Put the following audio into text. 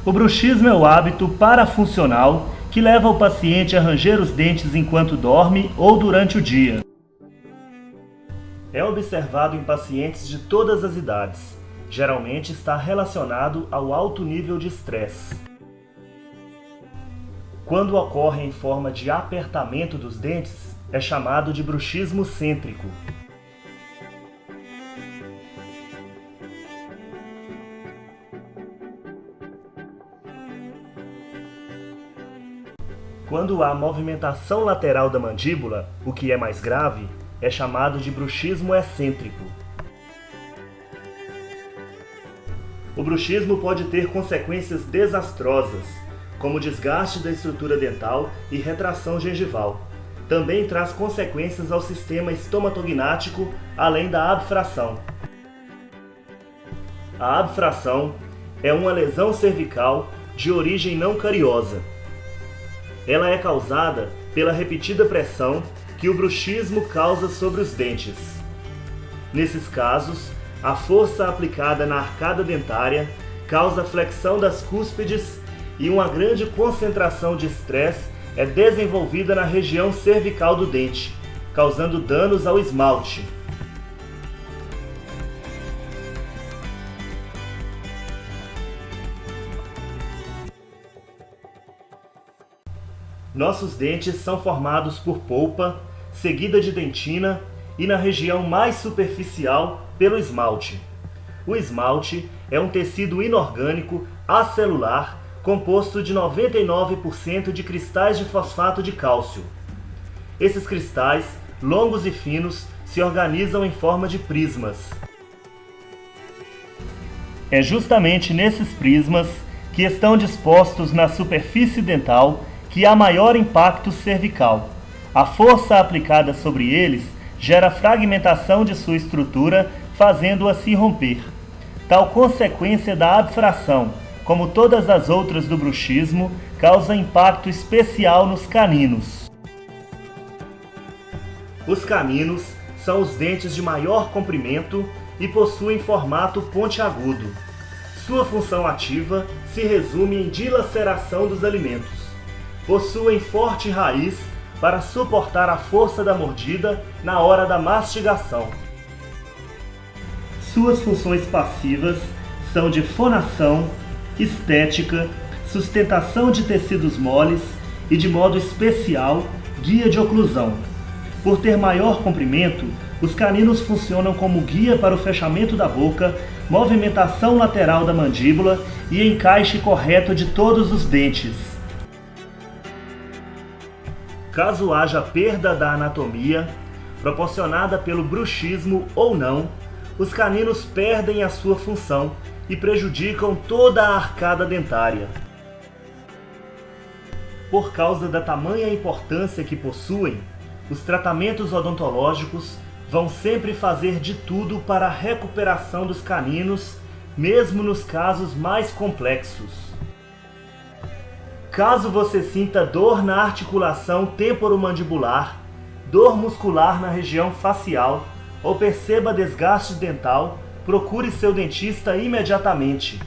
O bruxismo é o hábito parafuncional que leva o paciente a ranger os dentes enquanto dorme ou durante o dia. É observado em pacientes de todas as idades. Geralmente está relacionado ao alto nível de estresse. Quando ocorre em forma de apertamento dos dentes, é chamado de bruxismo cêntrico. Quando há movimentação lateral da mandíbula, o que é mais grave, é chamado de bruxismo excêntrico. O bruxismo pode ter consequências desastrosas, como desgaste da estrutura dental e retração gengival. Também traz consequências ao sistema estomatognático, além da abfração. A abfração é uma lesão cervical de origem não cariosa. Ela é causada pela repetida pressão que o bruxismo causa sobre os dentes. Nesses casos, a força aplicada na arcada dentária causa flexão das cúspides e uma grande concentração de estresse é desenvolvida na região cervical do dente, causando danos ao esmalte. Nossos dentes são formados por polpa, seguida de dentina e na região mais superficial pelo esmalte. O esmalte é um tecido inorgânico acelular composto de 99% de cristais de fosfato de cálcio. Esses cristais, longos e finos, se organizam em forma de prismas. É justamente nesses prismas que estão dispostos na superfície dental que há maior impacto cervical. A força aplicada sobre eles gera fragmentação de sua estrutura, fazendo-a se romper. Tal consequência da abfração, como todas as outras do bruxismo, causa impacto especial nos caninos. Os caninos são os dentes de maior comprimento e possuem formato pontiagudo. Sua função ativa se resume em dilaceração dos alimentos. Possuem forte raiz para suportar a força da mordida na hora da mastigação. Suas funções passivas são de fonação, estética, sustentação de tecidos moles e, de modo especial, guia de oclusão. Por ter maior comprimento, os caninos funcionam como guia para o fechamento da boca, movimentação lateral da mandíbula e encaixe correto de todos os dentes. Caso haja perda da anatomia, proporcionada pelo bruxismo ou não, os caninos perdem a sua função e prejudicam toda a arcada dentária. Por causa da tamanha importância que possuem, os tratamentos odontológicos vão sempre fazer de tudo para a recuperação dos caninos, mesmo nos casos mais complexos. Caso você sinta dor na articulação temporomandibular, dor muscular na região facial ou perceba desgaste dental, procure seu dentista imediatamente.